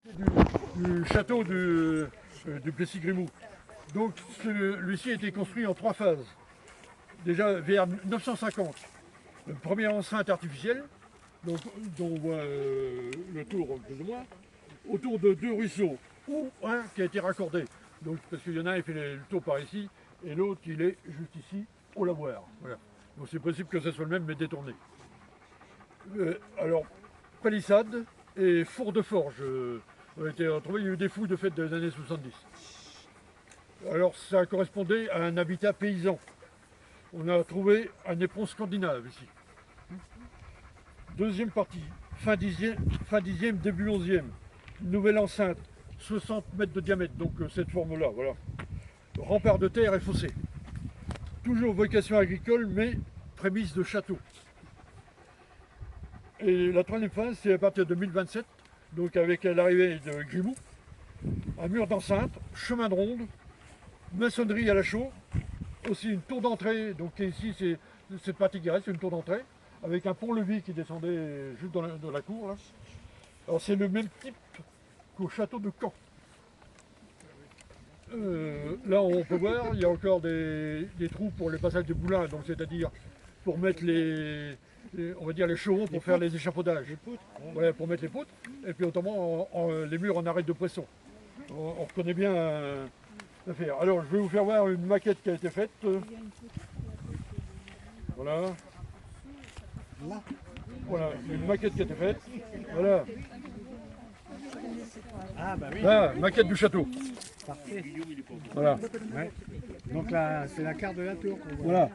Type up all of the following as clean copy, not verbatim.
Du château du Plessis-Grimou. Donc celui-ci a été construit en 3 phases. Déjà vers 950, première enceinte artificielle, donc, dont on voit le tour plus ou moins, autour de 2 ruisseaux, ou un qui a été raccordé. Donc, parce qu'il y en a un qui fait le tour par ici, et l'autre il est juste ici, au lavoir. Voilà. Donc c'est possible que ce soit le même mais détourné. Alors, palissade et four de forge ont été retrouvés. Il y a eu des fouilles de fait des années 70. Alors ça correspondait à un habitat paysan. On a trouvé un éperon scandinave ici. Deuxième partie, fin 10e, début 11e. Nouvelle enceinte, 60 mètres de diamètre, donc cette forme-là, voilà. Rempart de terre et fossé. Toujours vocation agricole, mais prémisse de château. Et la troisième phase, c'est à partir de 1027, donc avec l'arrivée de Grimou, un mur d'enceinte, chemin de ronde, maçonnerie à la chaux, aussi une tour d'entrée, donc ici c'est cette partie qui reste, une tour d'entrée, avec un pont-levis qui descendait juste dans la cour. Là. Alors c'est le même type qu'au château de Caen. Là on peut voir, il y a encore des trous pour le passage des boulins, donc c'est-à-dire pour mettre on va dire les chevrons pour faire les échafaudages. Les poutres. Ouais, pour mettre les poutres, et puis notamment les murs en arête de poisson. On reconnaît bien l'affaire. Alors je vais vous faire voir une maquette qui a été faite. Voilà. Voilà, une maquette qui a été faite. Voilà. Ah bah oui. Là, maquette du château. Parfait. Voilà. Ouais. Donc là, c'est la carte de la tour qu'on voit.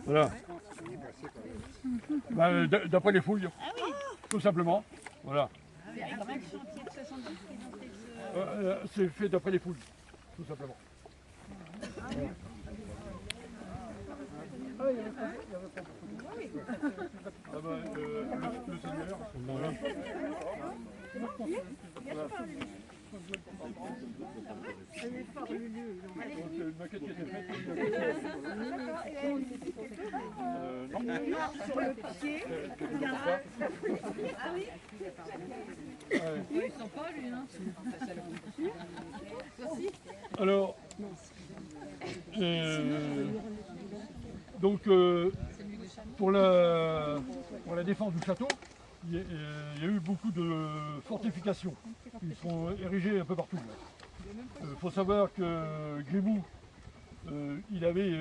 Voilà. Voilà. Bah, d'après les fouilles, tout simplement. Voilà. C'est fait d'après les fouilles, tout simplement. Ah bah, le seigneur. Voilà. Donc une maquette qui a été faite. Sur le pied. Ah oui. Il est sympa lui, hein. Alors, donc pour la défense du château, il y a eu beaucoup de fortifications qui sont érigées un peu partout. Il faut savoir que Grimou, il avait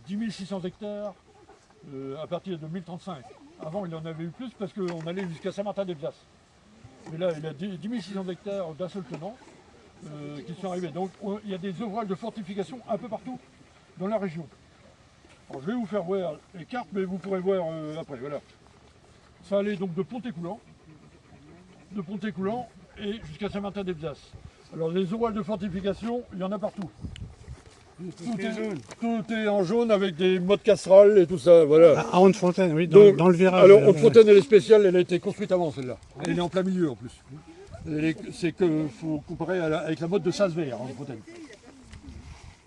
10 600 hectares à partir de 1035. Avant, il en avait eu plus parce qu'on allait jusqu'à Saint-Martin-des-Places. Mais là, il a 10 600 hectares d'un seul tenant qui sont arrivés. Donc, il y a des ouvrages de fortification un peu partout dans la région. Alors, je vais vous faire voir les cartes, mais vous pourrez voir après. Voilà. Ça allait donc de Pontécoulant et jusqu'à Saint-Martin-des-Places. Alors, les ouvrages de fortification, il y en a partout. Tout est en jaune avec des mottes casseroles et tout ça, voilà. À Honnefontaine, oui, Donc, dans le virage. Alors, Honnefontaine, elle est spéciale, elle a été construite avant celle-là. Elle est en plein milieu en plus. C'est qu'il faut comparer avec la motte de Salzweiler, Honnefontaine.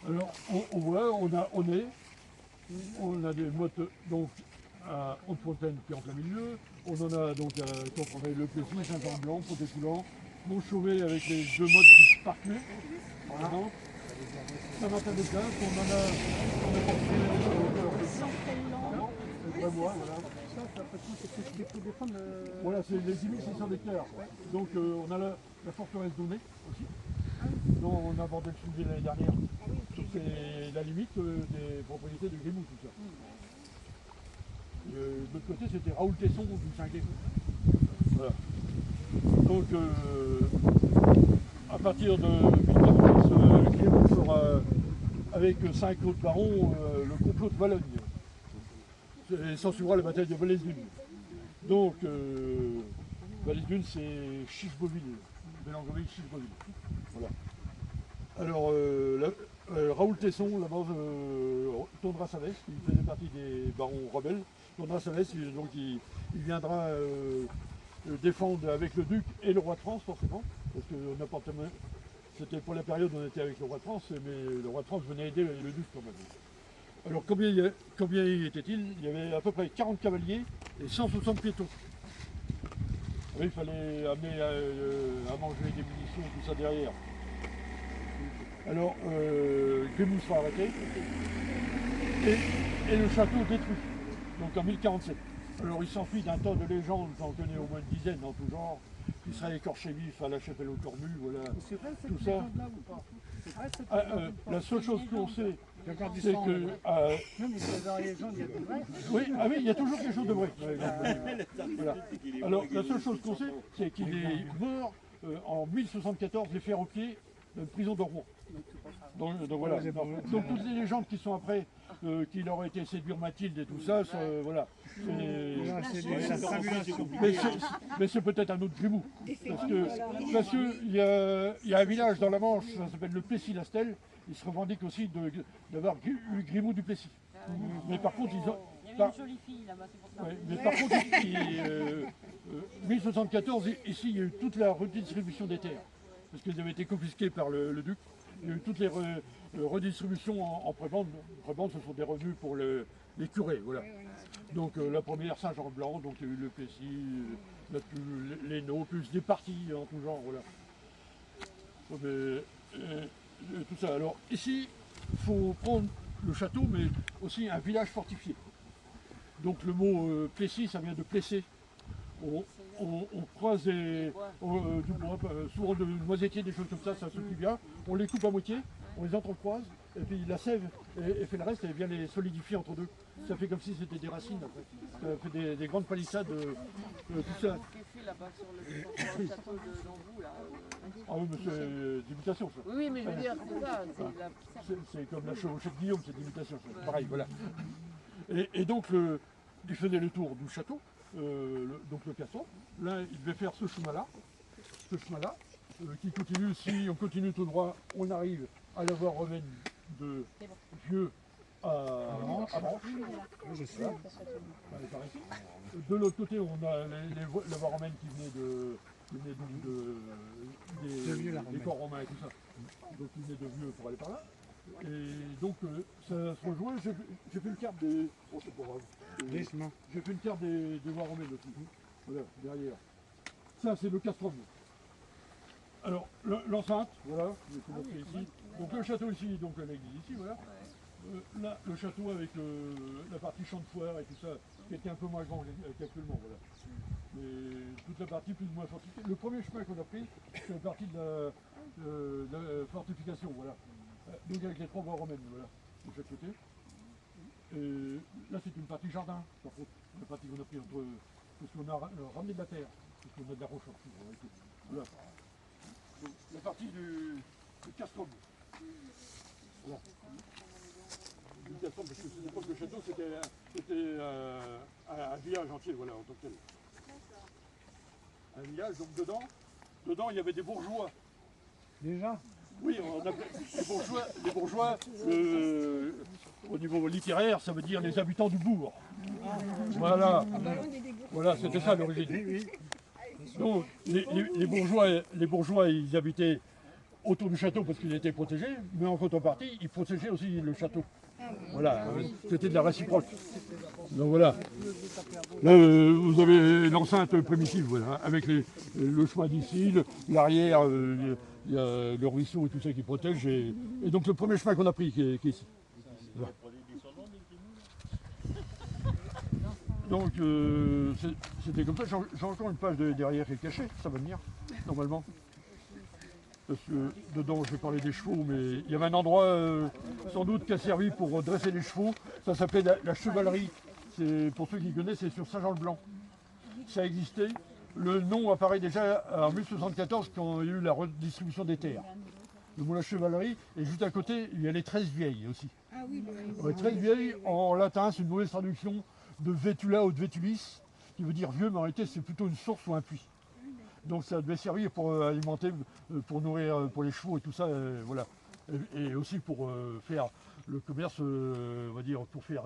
Alors, on voit, on a des mottes donc à Honnefontaine qui est en plein milieu. On en a donc à le Plessis, Saint-Jean-Blanc, Pontécoulant, Montchauvet avec les 2 mottes du Parquet, par exemple. Saint-Martin-des-Places, on a porté voilà, c'est les 10 600 hectares. Donc on a la forteresse d'Aunay aussi, dont on a abordé le sujet l'année dernière. C'est la limite des propriétés de Grimou, tout ça. De l'autre côté, c'était Raoul Tesson du 5e. Voilà. Donc, à partir de 1410, Grimou fera, avec 5 autres barons, le complot de Valogne. Et s'en suivra la bataille de Vallès-Dunes. Donc, Vallès-Dunes, c'est Chicheboville, Bélangoville-Chicheboville. Voilà. Alors, Raoul Tesson, là-bas, Tondra Savès, qui faisait partie des barons rebelles. Tondra Savès, donc il viendra défendre avec le duc et le roi de France, forcément, parce que c'était pour la période où on était avec le roi de France, mais le roi de France venait aider le duc quand même. Alors combien y était-il? Il y avait à peu près 40 cavaliers et 160 piétons. Et il fallait amener à manger des munitions et tout ça derrière. Alors, Grimou sera arrêté et le château détruit, donc en 1047. Alors il s'enfuit d'un tas de légendes, j'en connais au moins une dizaine en tout genre, qui seraient écorchés vifs à la chapelle au Cornu, voilà, tout ça. La seule chose qu'on sait, c'est que... Non, mais c'est dans les légendes, il y a de vrai. oui, ah oui, il y a toujours quelque chose de vrai. Voilà. Alors la seule chose qu'on sait, c'est qu'il est mort en 1074, les fers aux pieds, dans une prison de Rouen. Donc voilà. Donc toutes les légendes qui sont après, qu'il aurait été séduire Mathilde et tout ça, voilà. C'est la fabulation. Mais c'est peut-être un autre Grimou. Parce que il y a un village dans la Manche, ça s'appelle le Plessis-Lastel, il se revendique aussi d'avoir eu Grimou du Plessis. Mais par contre, ils ont... Il y avait une jolie fille là-bas, c'est pour ça. Ouais, mais par contre, 1074, ici, il y a eu toute la redistribution des terres. Parce qu'elles avaient été confisquées par le duc. Il y a eu toutes les redistributions en prébende. Prébende, ce sont des revenus pour les curés, voilà. Donc la première Saint-Jean-Blanc, donc il y a eu le Plessis, l'Hainaut, plus des partis en tout genre, voilà. Tout ça. Alors ici, il faut prendre le château, mais aussi un village fortifié. Donc le mot Plessis, ça vient de plesser. On croise du bois, souvent de noisetiers, des choses comme ça se cuit bien. On les coupe à moitié, on les entrecroise, et puis la sève et fait le reste, et vient les solidifier entre deux. Ça fait comme si c'était des racines, en fait. Ça fait des grandes palissades, tout ça. Qu'est-ce là-bas sur le château de Longvou là Ah oui, mais c'est d'imitation, ça. Oui, mais je veux dire, c'est ça. C'est comme la chevauchée de Guillaume, c'est d'imitation, ça. Pareil, voilà. Et donc, il faisait le tour du château, donc le castron. Là, il devait faire ce chemin-là, qui continue. Si on continue tout droit, on arrive à la voie romaine de Vieux à Manche. Je sais. De l'autre côté, on a la voie romaine qui venait des corps romains et tout ça. Donc il venait de Vieux pour aller par là. Et donc ça se rejoint. J'ai fait une carte des. Oh, c'est pas grave. J'ai fait une carte des voies romaines aussi. Voilà, derrière. Ça, c'est le castrum. Alors, l'enceinte, voilà, je vais te montrer ici. Donc le château ici, donc l'église ici, voilà. Là, le château avec la partie champ de foire et tout ça, qui était un peu moins grand qu'actuellement, voilà. Mais toute la partie plus ou moins fortifiée. Le premier chemin qu'on a pris, c'est la partie de la fortification, voilà. Donc avec les trois voies romaines, voilà, de chaque côté. Et là, c'est une partie jardin, par contre, la partie qu'on a pris entre... Parce qu'on a ramené de la terre, parce qu'on a de la roche en dessous, voilà. Donc, la partie du castrum. Voilà. Du castrum, parce que c'est l'époque le château, c'était un village entier, voilà, en tant que tel. Un village, donc dedans, il y avait des bourgeois. Déjà? Oui, on appelait les bourgeois au niveau littéraire, ça veut dire les habitants du bourg. Voilà, voilà, c'était ça l'origine. Donc, les bourgeois, ils habitaient autour du château parce qu'ils étaient protégés, mais en contrepartie, ils protégeaient aussi le château. Voilà, c'était de la réciproque. Donc voilà. Là, vous avez l'enceinte primitive, voilà, avec le chemin d'ici, l'arrière, il y a le ruisseau et tout ça qui protège. Et donc le premier chemin qu'on a pris qui est ici. Voilà. Donc c'était comme ça. J'ai encore une page derrière qui est cachée, ça va venir, normalement. Parce que dedans, je vais parler des chevaux, mais il y avait un endroit sans doute qui a servi pour dresser les chevaux. Ça s'appelait la chevalerie. Pour ceux qui connaissent, c'est sur Saint-Jean-le-Blanc. Ça existait. Le nom apparaît déjà en 1074 quand il y a eu la redistribution des terres. Le mot la chevalerie, et juste à côté, il y a les 13 vieilles aussi. Ah oui, les 13 vieilles, en latin, c'est une mauvaise traduction de Vetula ou de Vetulis, qui veut dire vieux, mais en réalité, c'est plutôt une source ou un puits. Donc ça devait servir pour alimenter, pour nourrir pour les chevaux et tout ça, voilà. Et aussi pour faire le commerce, on va dire, pour faire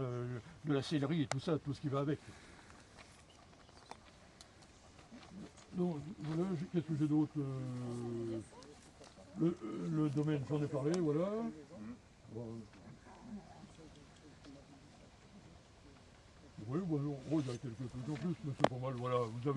de la sellerie et tout ça, tout ce qui va avec. Donc voilà, qu'est-ce que j'ai d'autre le domaine, j'en ai parlé, voilà. Oui, bon, en gros, il y a quelques trucs en plus, mais c'est pas mal, voilà. Vous avez